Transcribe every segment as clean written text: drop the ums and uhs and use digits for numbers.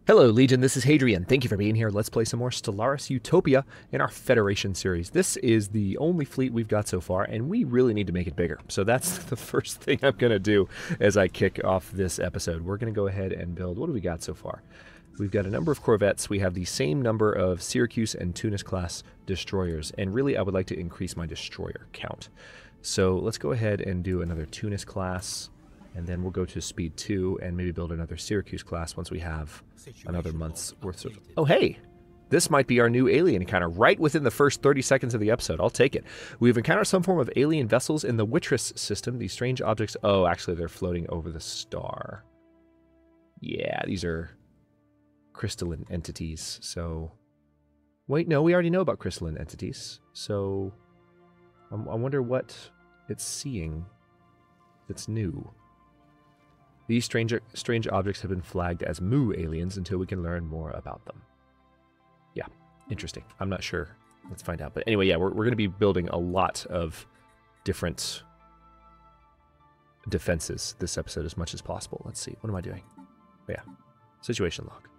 Hello, Legion. This is Hadrian. Thank you for being here. Let's play some more Stellaris Utopia in our Federation series. This is the only fleet we've got so far, and we really need to make it bigger. So that's the first thing I'm going to do as I kick off this episode. We're going to go ahead and build. What do we got so far? We've got a number of corvettes. We have the same number of Syracuse and Tunis class destroyers, and really I would like to increase my destroyer count. So let's go ahead and do another Tunis class. And then we'll go to speed 2 and maybe build another Syracuse class once we have another month's worth of... Oh, hey! This might be our new alien encounter right within the first 30 seconds of the episode. I'll take it. We've encountered some form of alien vessels in the Wittress system. These strange objects... Oh, actually, they're floating over the star. Yeah, these are crystalline entities. So... Wait, no, we already know about crystalline entities. So... I wonder what it's seeing that's new. These strange objects have been flagged as Mu aliens until we can learn more about them. Yeah, interesting. I'm not sure. Let's find out. But anyway, yeah, we're going to be building a lot of different defenses this episode as much as possible. Let's see. What am I doing? Oh, yeah. Situation log.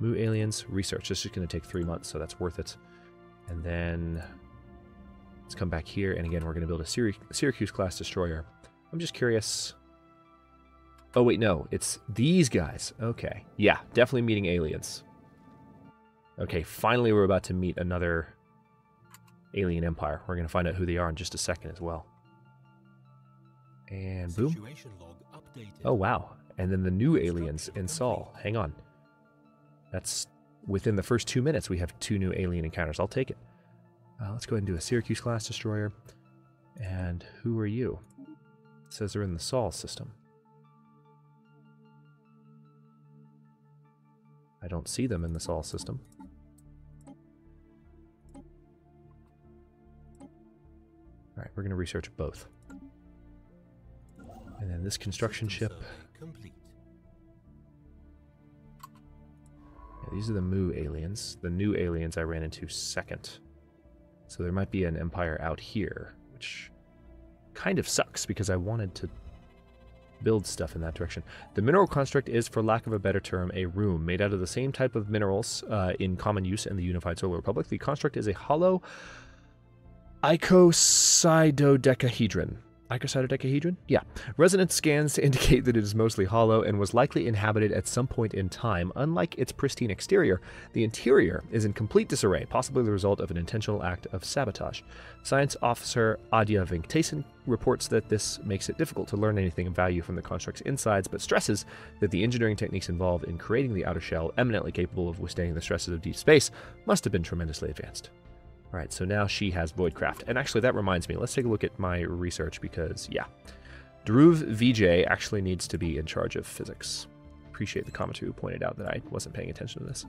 Mu aliens, research. This is going to take 3 months, so that's worth it. And then let's come back here. And again, we're going to build a Syracuse-class destroyer. I'm just curious... Oh, wait, no. It's these guys. Okay. Yeah, definitely meeting aliens. Okay, finally we're about to meet another alien empire. We're going to find out who they are in just a second as well. And boom. Oh, wow. And then the new aliens in Sol. Hang on. That's within the first 2 minutes we have 2 new alien encounters. I'll take it. Let's go ahead and do a Syracuse-class destroyer. And who are you? It says they're in the Sol system. I don't see them in the Sol system. Alright, we're going to research both. And then this construction ship. Yeah, these are the Mu aliens. The new aliens I ran into second. So there might be an empire out here, which kind of sucks because I wanted to build stuff in that direction. The mineral construct is, for lack of a better term, a room made out of the same type of minerals in common use in the Unified Solar Republic. The construct is a hollow icosahedrodecahedron. Icosahedrodecahedron? Yeah. Resonance scans indicate that it is mostly hollow and was likely inhabited at some point in time. Unlike its pristine exterior, the interior is in complete disarray, possibly the result of an intentional act of sabotage. Science officer Adya Venktason reports that this makes it difficult to learn anything of value from the construct's insides, but stresses that the engineering techniques involved in creating the outer shell, eminently capable of withstanding the stresses of deep space, must have been tremendously advanced. Alright, so now she has Voidcraft. And actually, that reminds me, let's take a look at my research because, yeah. Dhruv Vijay actually needs to be in charge of physics. Appreciate the commenter who pointed out that I wasn't paying attention to this.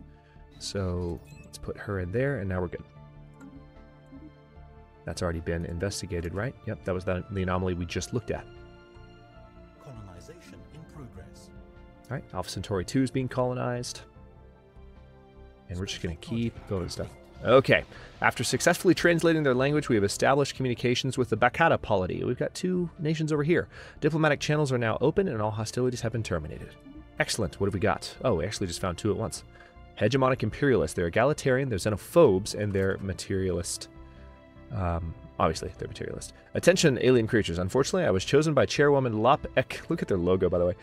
So, let's put her in there, and now we're good. That's already been investigated, right? Yep, that was the anomaly we just looked at. Colonization in progress. Alright, Alpha Centauri 2 is being colonized. And we're just going to keep building stuff. Okay, after successfully translating their language, we have established communications with the Bakata polity. We've got 2 nations over here. Diplomatic channels are now open, and all hostilities have been terminated. Excellent. What have we got? Oh, we actually just found 2 at once. Hegemonic imperialists. They're egalitarian, they're xenophobes, and they're materialist. Obviously, they're materialist. Attention, alien creatures. Unfortunately, I was chosen by Chairwoman Lop Ek... Look at their logo, by the way.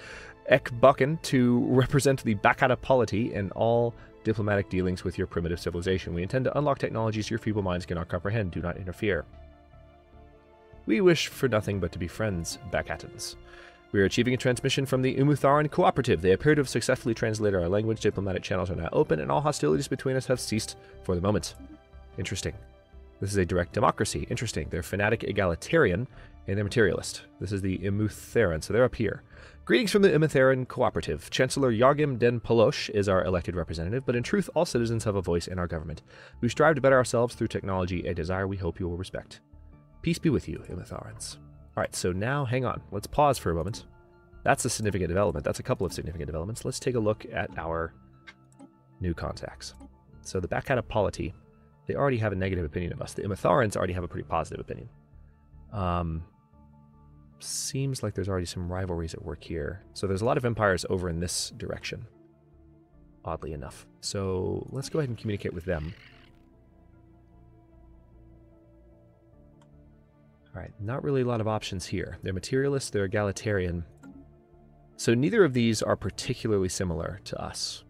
Ekbucken to represent the Bakata polity in all diplomatic dealings with your primitive civilization. We intend to unlock technologies your feeble minds cannot comprehend. Do not interfere. We wish for nothing but to be friends, Bakatans. We are achieving a transmission from the Umutharan Cooperative. They appear to have successfully translated our language. Diplomatic channels are now open, and all hostilities between us have ceased for the moment. Interesting. This is a direct democracy. Interesting. They're fanatic egalitarian, and they're materialist. This is the Umutharan, so they're up here. Greetings from the Umutharan Cooperative. Chancellor Yargim Den Palosh is our elected representative, but in truth, all citizens have a voice in our government. We strive to better ourselves through technology, a desire we hope you will respect. Peace be with you, Umutharans. Alright, so now, hang on. Let's pause for a moment. That's a significant development. That's a couple of significant developments. Let's take a look at our new contacts. So the Bakata polity, they already have a negative opinion of us. The Umutharans already have a pretty positive opinion. Seems like there's already some rivalries at work here. So there's a lot of empires over in this direction. oddly enough. So let's go ahead and communicate with them. Alright, not really a lot of options here. They're materialist, they're egalitarian. So neither of these are particularly similar to us,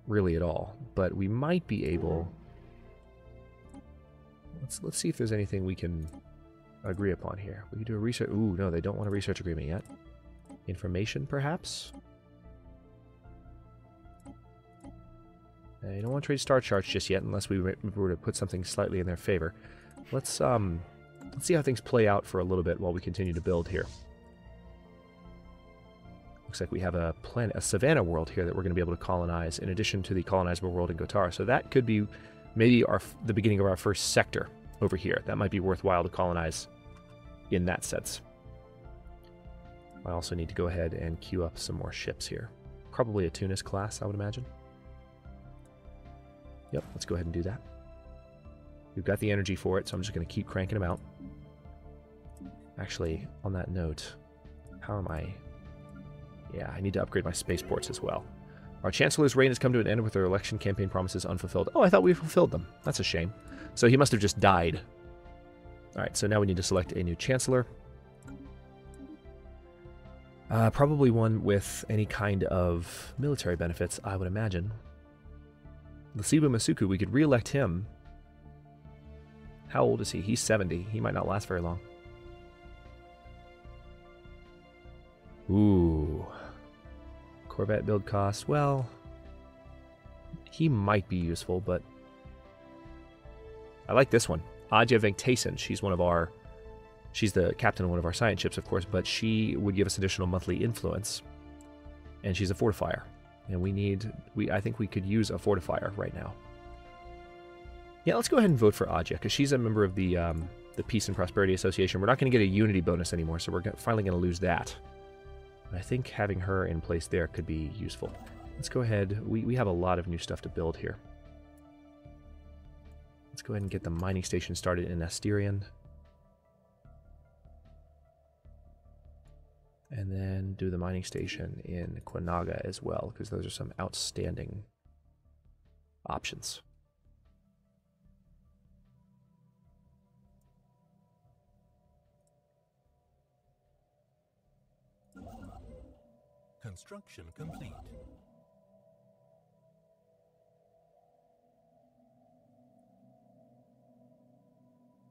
really at all. But we might be able... Let's see if there's anything we can agree upon here. We can do a research... Ooh, no, they don't want a research agreement yet. Information, perhaps? They don't want to trade star charts just yet, unless we were to put something slightly in their favor. Let's see how things play out for a little bit while we continue to build here. Looks like we have a planet, a savanna world here that we're going to be able to colonize, in addition to the colonizable world in Gotara. So that could be maybe the beginning of our first sector over here. That might be worthwhile to colonize in that sense. I also need to go ahead and queue up some more ships here. Probably a Tunis class, I would imagine. Yep, let's go ahead and do that. We've got the energy for it, so I'm just going to keep cranking them out. Actually, on that note, how am I... Yeah, I need to upgrade my spaceports as well. Our Chancellor's reign has come to an end with our election campaign promises unfulfilled. Oh, I thought we fulfilled them. That's a shame. So he must have just died. Alright, so now we need to select a new Chancellor. Probably one with any kind of military benefits, I would imagine. Lasibu Masuku, we could re-elect him. How old is he? He's 70. He might not last very long. Ooh. Corvette build cost. Well, he might be useful, but I like this one. Adja Venktason. She's the captain of one of our science ships, of course, but she would give us additional monthly influence. And she's a fortifier. And I think we could use a fortifier right now. Yeah, let's go ahead and vote for Adja, because she's a member of the Peace and Prosperity Association. We're not going to get a unity bonus anymore, so we're finally going to lose that. But I think having her in place there could be useful. Let's go ahead. We have a lot of new stuff to build here. Let's go ahead and get the mining station started in Asterion. And then do the mining station in Quinaga as well, because those are some outstanding options. Construction complete.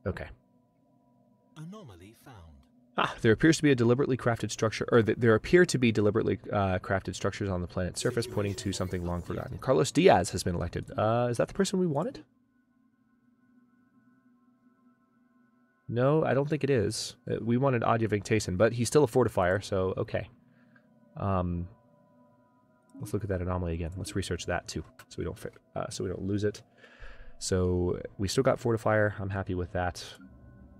Okay. Anomaly found. There appears to be a deliberately crafted structure, or there appear to be deliberately crafted structures on the planet's surface, pointing to something long forgotten. Carlos Diaz has been elected. Is that the person we wanted? No, I don't think it is. We wanted Adja Venktason, but he's still a fortifier, so okay. Let's look at that anomaly again. Let's research that too, so we don't lose it. So we still got fortifier. I'm happy with that.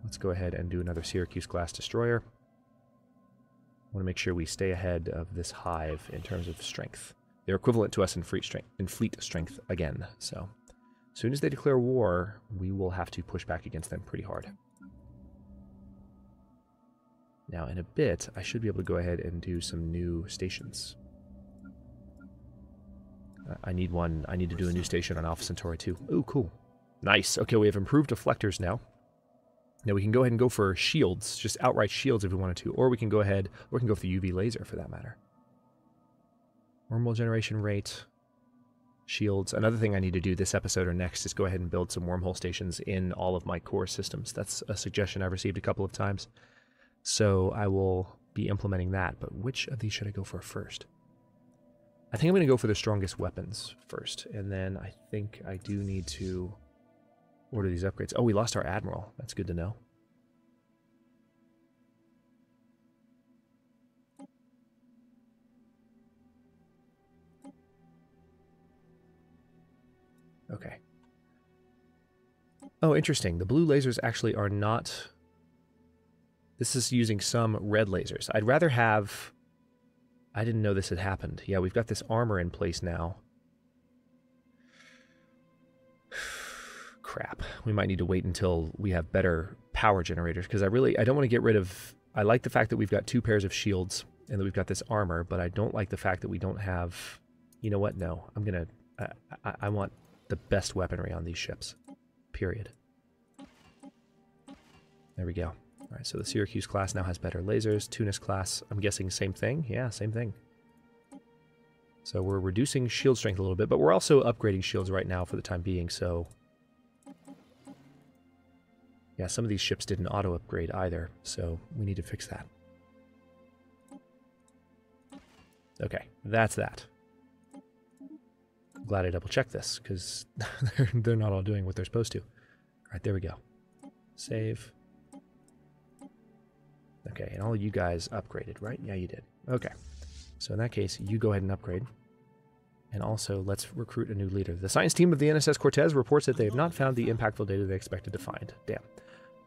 Let's go ahead and do another Syracuse-class destroyer. I want to make sure we stay ahead of this hive in terms of strength. They're equivalent to us in fleet strength again. So as soon as they declare war, we will have to push back against them pretty hard. Now, in a bit, I should be able to go ahead and do some new stations. I need to do a new station on Alpha Centauri 2. Ooh, cool. Nice. Okay, we have improved deflectors now. Now we can go ahead and go for shields, just outright shields if we wanted to, or we can go for the UV laser for that matter. Wormhole generation rate, shields. Another thing I need to do this episode or next is go ahead and build some wormhole stations in all of my core systems. That's a suggestion I've received a couple of times. So I will be implementing that, but which of these should I go for first? I think I'm going to go for the strongest weapons first, and then I think I do need to order these upgrades. Oh, we lost our admiral. That's good to know. Okay. Oh, interesting. The blue lasers actually are not... This is using some red lasers. I'd rather have... I didn't know this had happened. Yeah, we've got this armor in place now. Crap. We might need to wait until we have better power generators, because I don't want to get rid of... I like the fact that we've got 2 pairs of shields and that we've got this armor, but I don't like the fact that we don't have You know what? No. I'm going to... I want the best weaponry on these ships. Period. There we go. All right, so the Syracuse class now has better lasers. Tunis class, I'm guessing same thing? Yeah, same thing. So we're reducing shield strength a little bit, but we're also upgrading shields right now for the time being, so... Yeah, some of these ships didn't auto-upgrade either, so we need to fix that. Okay, that's that. I'm glad I double-checked this, because they're not all doing what they're supposed to. All right, there we go. Save. Okay, and all of you guys upgraded, right? Yeah, you did. Okay. So in that case, you go ahead and upgrade. And also, let's recruit a new leader. The science team of the NSS Cortez reports that they have not found the impactful data they expected to find. Damn.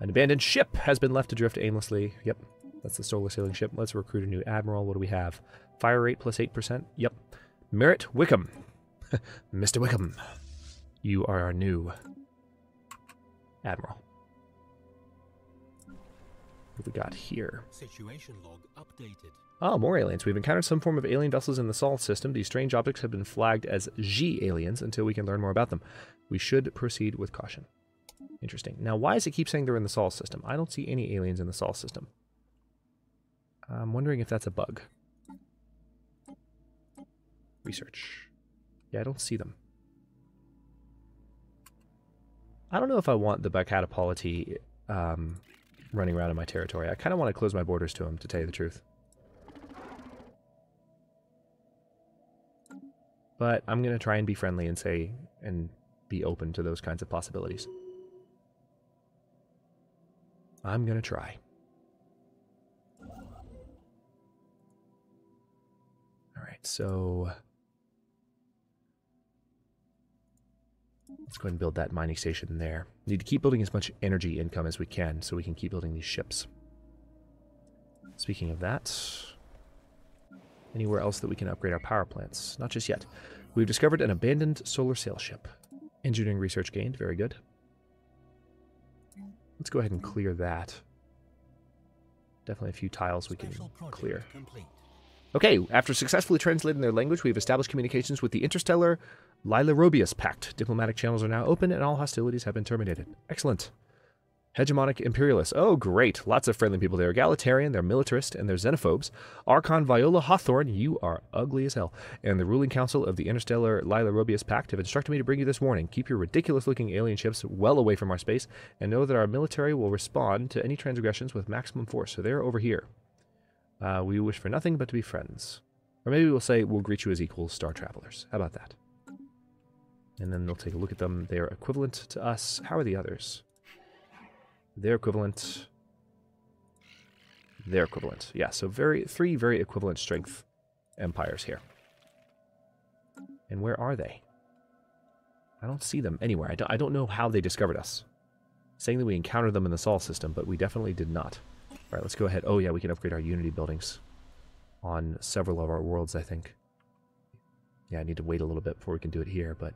An abandoned ship has been left to drift aimlessly. Yep, that's the solar sailing ship. Let's recruit a new admiral. What do we have? Fire rate plus 8%? Yep. Merritt Wickham. Mr. Wickham, you are our new admiral. What have we got here? Situation log updated. Oh, more aliens. We've encountered some form of alien vessels in the Sol system. These strange objects have been flagged as G aliens until we can learn more about them. We should proceed with caution. Interesting. Now, why does it keep saying they're in the Sol system? I don't see any aliens in the Sol system. I'm wondering if that's a bug. Research. Yeah, I don't see them. I don't know if I want the Bacatapolity running around in my territory. I kind of want to close my borders to them, to tell you the truth. But I'm going to try and be friendly and say, and be open to those kinds of possibilities. I'm going to try. Alright, so... let's go ahead and build that mining station there. Need to keep building as much energy income as we can so we can keep building these ships. Speaking of that... anywhere else that we can upgrade our power plants? Not just yet. We've discovered an abandoned solar sail ship. Engineering research gained. Very good. Let's go ahead and clear that. Definitely a few tiles we can clear. Okay, after successfully translating their language, we've established communications with the Interstellar Lilarobius Pact. Diplomatic channels are now open and all hostilities have been terminated. Excellent. Hegemonic imperialists. Oh, great. Lots of friendly people. They're egalitarian, they're militarist, and they're xenophobes. Archon Viola Hawthorne, you are ugly as hell. And the ruling council of the Interstellar Lilarobius Pact have instructed me to bring you this warning. Keep your ridiculous-looking alien ships well away from our space, and know that our military will respond to any transgressions with maximum force. So they're over here. We wish for nothing but to be friends. Or maybe we'll say we'll greet you as equals, star travelers. How about that? And then they'll take a look at them. They are equivalent to us. How are the others? They're equivalent. They're equivalent. Yeah, so three very equivalent strength empires here. And where are they? I don't see them anywhere. I don't know how they discovered us. Saying that we encountered them in the Sol system, but we definitely did not. All right, let's go ahead. Oh yeah, we can upgrade our Unity buildings on several of our worlds, I think. Yeah, I need to wait a little bit before we can do it here, but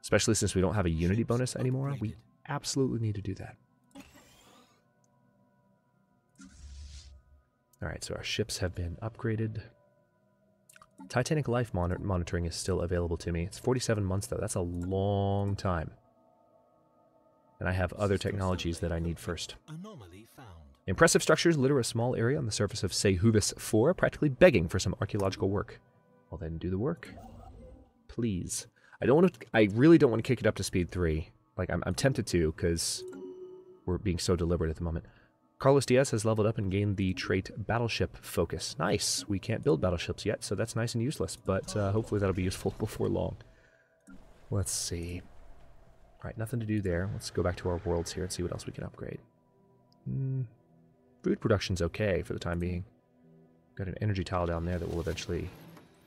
especially since we don't have a Unity bonus anymore, we absolutely need to do that. Alright, so our ships have been upgraded. Titanic life monitoring is still available to me. It's 47 months, though. That's a long time. And I have other technologies that I need first. Anomaly found. Impressive structures litter a small area on the surface of Sehuvis 4, practically begging for some archaeological work. Well, then do the work. Please. I really don't want to kick it up to speed 3. Like, I'm tempted to, because we're being so deliberate at the moment. Carlos Diaz has leveled up and gained the trait Battleship Focus. Nice. We can't build battleships yet, so that's nice and useless, but hopefully that'll be useful before long. Let's see. Alright, nothing to do there. Let's go back to our worlds here and see what else we can upgrade. Food production's okay for the time being. Got an energy tile down there that will eventually...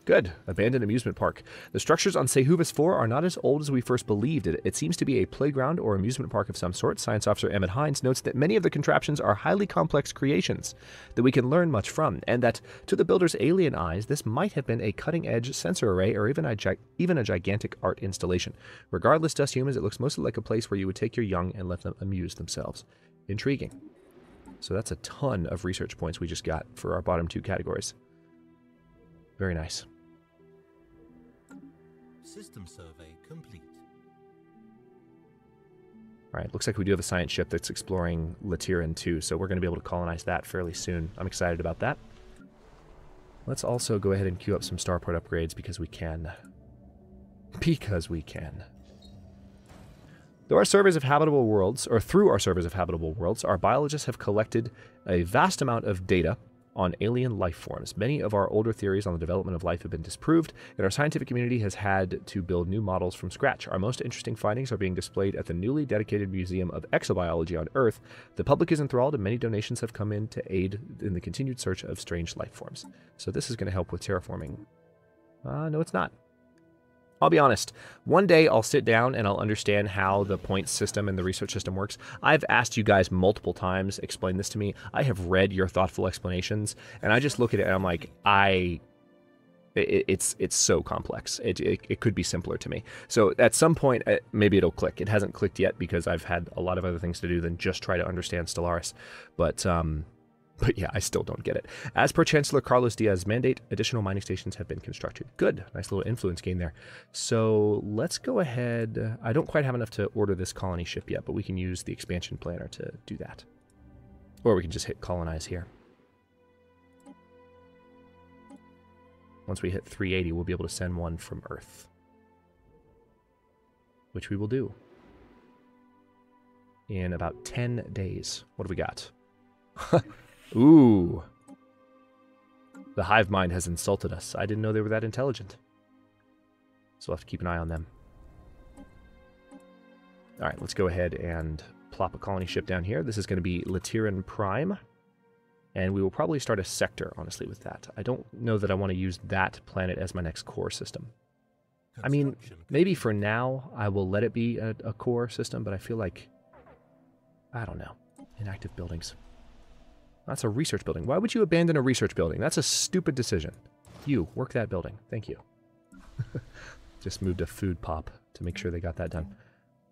Good. Abandoned amusement park. The structures on Sehuvis 4 are not as old as we first believed. It seems to be a playground or amusement park of some sort. Science Officer Emmett Hines notes that many of the contraptions are highly complex creations that we can learn much from, and that, to the builder's alien eyes, this might have been a cutting-edge sensor array or even a gigantic art installation. Regardless to us humans, it looks mostly like a place where you would take your young and let them amuse themselves. Intriguing. So that's a ton of research points we just got for our bottom 2 categories. Very nice. System survey complete. All right, looks like we do have a science ship that's exploring Latiran too, so we're going to be able to colonize that fairly soon. I'm excited about that. Let's also go ahead and queue up some starport upgrades because we can. Because we can. Through our surveys of habitable worlds, our biologists have collected a vast amount of data on alien life forms. Many of our older theories on the development of life have been disproved, and our scientific community has had to build new models from scratch. Our most interesting findings are being displayed at the newly dedicated Museum of Exobiology on Earth. The public is enthralled, and many donations have come in to aid in the continued search of strange life forms. So this is going to help with terraforming. No, it's not. I'll be honest, one day I'll sit down and I'll understand how the points system and the research system works. I've asked you guys multiple times, explain this to me. I have read your thoughtful explanations, and I just look at it and I'm like, it's so complex. It could be simpler to me. So at some point, maybe it'll click. It hasn't clicked yet because I've had a lot of other things to do than just try to understand Stellaris. But yeah, I still don't get it. As per Chancellor Carlos Diaz's mandate, additional mining stations have been constructed. Good. Nice little influence gain there. So let's go ahead. I don't quite have enough to order this colony ship yet, but we can use the expansion planner to do that. Or we can just hit colonize here. Once we hit 380, we'll be able to send one from Earth. Which we will do. In about 10 days. What do we got? Ooh. The hive mind has insulted us. I didn't know they were that intelligent. So we'll have to keep an eye on them. Alright, let's go ahead and plop a colony ship down here. This is going to be Latiran Prime. And we will probably start a sector, honestly, with that. I don't know that I want to use that planet as my next core system. I mean, maybe for now I will let it be a core system, but I feel like, I don't know, inactive buildings. That's a research building. Why would you abandon a research building? That's a stupid decision. You, work that building. Thank you. Just moved a food pop to make sure they got that done.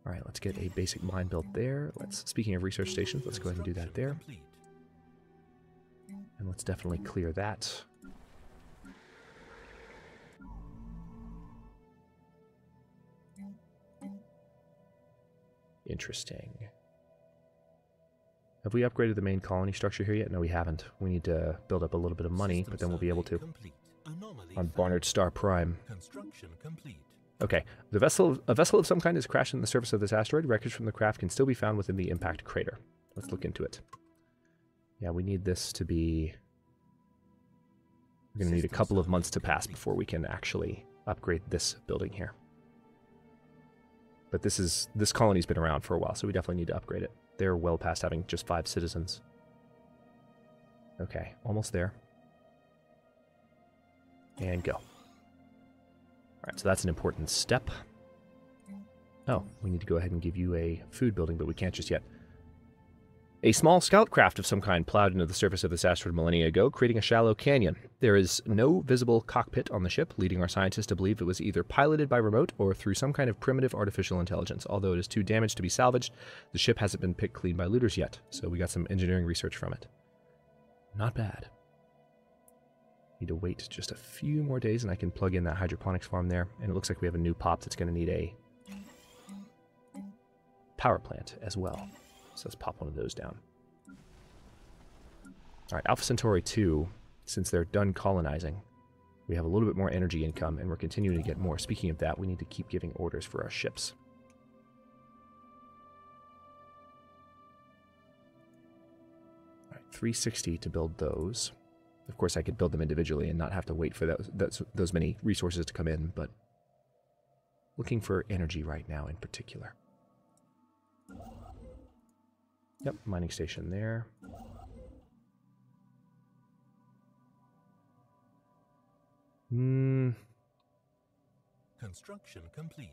All right, let's get a basic mine built there. Speaking of research stations, let's go ahead and do that there. And let's definitely clear that. Interesting. Have we upgraded the main colony structure here yet? No, we haven't. We need to build up a little bit of money, but then we'll be able to. On Barnard Star Prime. Okay. A vessel of some kind has crashed on the surface of this asteroid. Wreckage from the craft can still be found within the impact crater. Let's look into it. Yeah, we need this to be... We're going to need a couple of months to pass before we can actually upgrade this building here. But this colony's been around for a while, so we definitely need to upgrade it. They're well past having just 5 citizens. Okay, almost there. And go. Alright, so that's an important step. Oh, we need to go ahead and give you a food building, but we can't just yet. A small scout craft of some kind plowed into the surface of this asteroid millennia ago, creating a shallow canyon. There is no visible cockpit on the ship, leading our scientists to believe it was either piloted by remote or through some kind of primitive artificial intelligence. Although it is too damaged to be salvaged, the ship hasn't been picked clean by looters yet, so we got some engineering research from it. Not bad. Need to wait just a few more days and I can plug in that hydroponics farm there, and it looks like we have a new pop that's going to need a power plant as well. So let's pop one of those down. Alright, Alpha Centauri 2, since they're done colonizing, we have a little bit more energy income, and we're continuing to get more. Speaking of that, we need to keep giving orders for our ships. Alright, 360 to build those. Of course, I could build them individually and not have to wait for those many resources to come in, but looking for energy right now in particular. Yep, mining station there. Construction complete.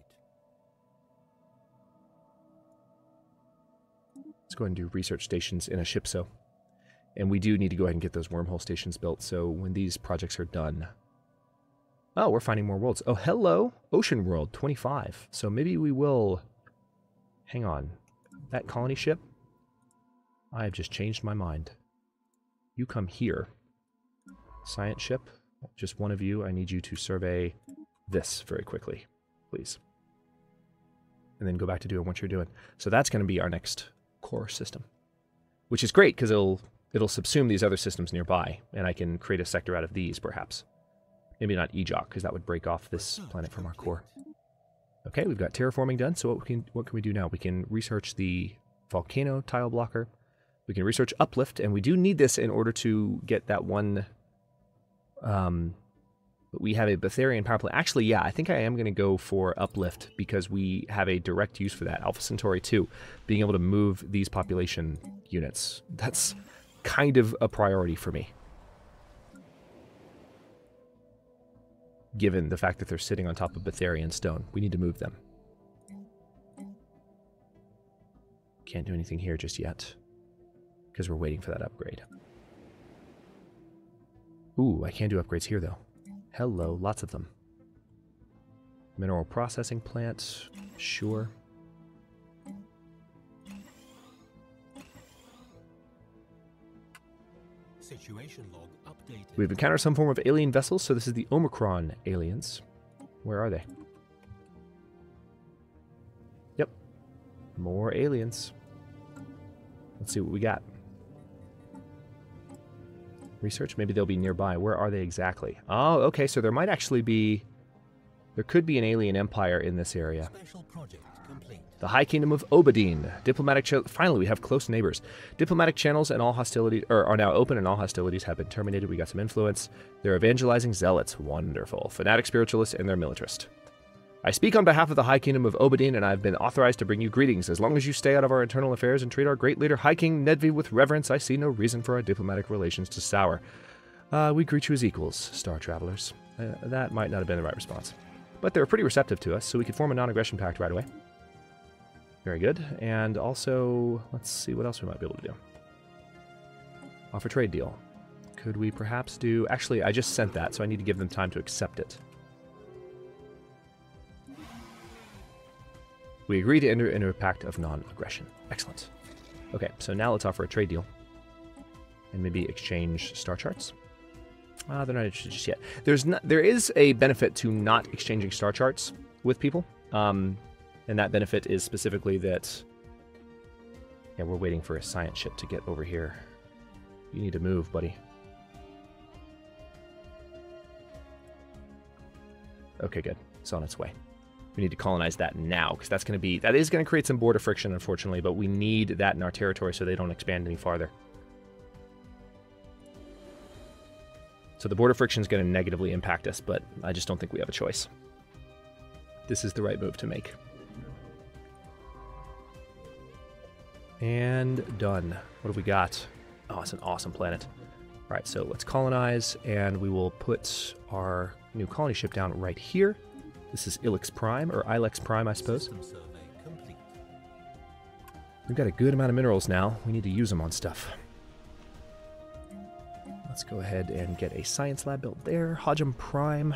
Let's go ahead and do research stations in a ship, so. And we do need to go ahead and get those wormhole stations built, so when these projects are done... Oh, we're finding more worlds. Oh, hello! Ocean World 25. So maybe we will... Hang on. That colony ship? I have just changed my mind. You come here. Science ship. Just one of you. I need you to survey this very quickly. please. And then go back to doing what you're doing. So that's going to be our next core system, which is great because it'll subsume these other systems nearby, and I can create a sector out of these, perhaps. Maybe not Ejok, because that would break off this planet from our core. Okay, we've got terraforming done, so what can we do now? We can research the volcano tile blocker. We can research uplift, and we do need this in order to get that one... we have a Betharian power plant. Actually, yeah, I think I am going to go for uplift because we have a direct use for that. Alpha Centauri 2, being able to move these population units. That's kind of a priority for me, given the fact that they're sitting on top of Betharian stone. We need to move them. Can't do anything here just yet, because we're waiting for that upgrade. Ooh, I can do upgrades here, though. Hello, lots of them. Mineral processing plant, sure. Situation log updated. We've encountered some form of alien vessels, so this is the Omicron aliens. Where are they? Yep. More aliens. Let's see what we got. Research? Maybe they'll be nearby. Where are they exactly? Oh, okay, so there might actually be... There could be an alien empire in this area. Special project complete. The High Kingdom of Obadine. Diplomatic... Finally, we have close neighbors. Diplomatic channels and all hostilities are now open, and all hostilities have been terminated. We got some influence. They're evangelizing zealots. Wonderful. Fanatic spiritualists and their militarist. I speak on behalf of the High Kingdom of Obadine, and I have been authorized to bring you greetings. As long as you stay out of our internal affairs and treat our great leader, High King Nedvi, with reverence, I see no reason for our diplomatic relations to sour. We greet you as equals, star travelers. That might not have been the right response. But they were pretty receptive to us, so we could form a non-aggression pact right away. Very good. And also, let's see what else we might be able to do. Offer trade deal. Could we perhaps do... Actually, I just sent that, so I need to give them time to accept it. We agree to enter into a pact of non-aggression. Excellent. Okay, so now let's offer a trade deal. And maybe exchange star charts. They're not interested just yet. There is a benefit to not exchanging star charts with people. And that benefit is specifically that... Yeah, we're waiting for a science ship to get over here. You need to move, buddy. Okay, good. It's on its way. We need to colonize that now, because that is going to create some border friction, unfortunately, but we need that in our territory so they don't expand any farther. So the border friction is going to negatively impact us, but I just don't think we have a choice. This is the right move to make. And done. What have we got? Oh, it's an awesome planet. All right, so let's colonize, and we will put our new colony ship down right here. This is Ilex Prime, or Ilex Prime, I suppose. System survey complete. We've got a good amount of minerals now. We need to use them on stuff. Let's go ahead and get a science lab built there. Hodgem Prime.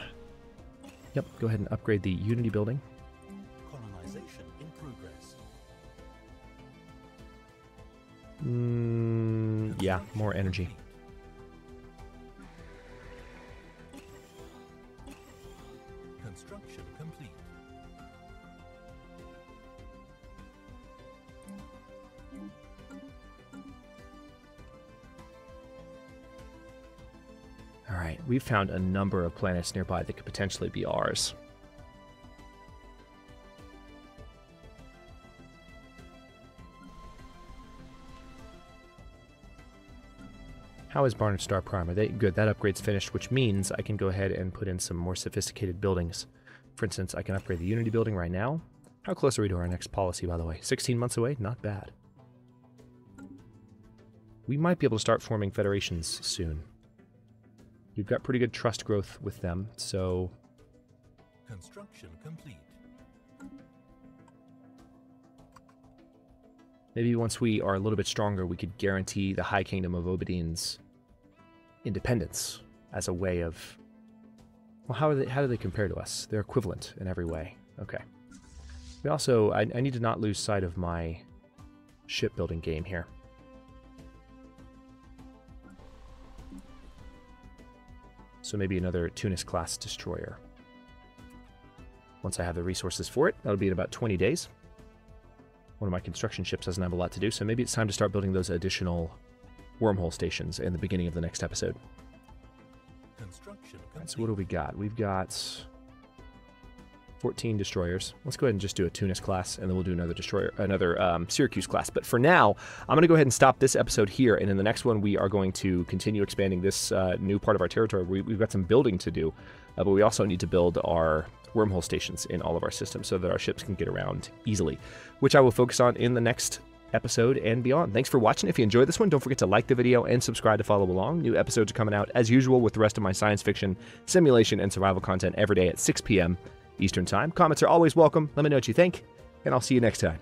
Yep, go ahead and upgrade the Unity building. Colonization in progress. Yeah, more energy. Construction complete. Alright, we've found a number of planets nearby that could potentially be ours. How is Barnard Star Prime? Are they good? That upgrade's finished, which means I can go ahead and put in some more sophisticated buildings. For instance, I can upgrade the Unity building right now. How close are we to our next policy, by the way? 16 months away? Not bad. We might be able to start forming federations soon. We've got pretty good trust growth with them, so... Construction complete. Maybe once we are a little bit stronger, we could guarantee the High Kingdom of Obadine's independence as a way of... Well, how do they compare to us? They're equivalent in every way. Okay. We also... I need to not lose sight of my shipbuilding game here. So maybe another Tunis-class destroyer. once I have the resources for it. That'll be in about 20 days. One of my construction ships doesn't have a lot to do, so maybe it's time to start building those additional wormhole stations in the beginning of the next episode. Construction complete. So what do we got? We've got 14 destroyers. Let's go ahead and just do a Tunis class, and then we'll do another destroyer, another Syracuse class. But for now, I'm going to go ahead and stop this episode here, and in the next one, we are going to continue expanding this new part of our territory. We've got some building to do, but we also need to build our wormhole stations in all of our systems so that our ships can get around easily, which I will focus on in the next episode and beyond. Thanks for watching. If you enjoyed this one, don't forget to like the video and subscribe to follow along. New episodes are coming out as usual with the rest of my science fiction, simulation, and survival content every day at 6 p.m. Eastern Time. Comments are always welcome. Let me know what you think, and I'll see you next time.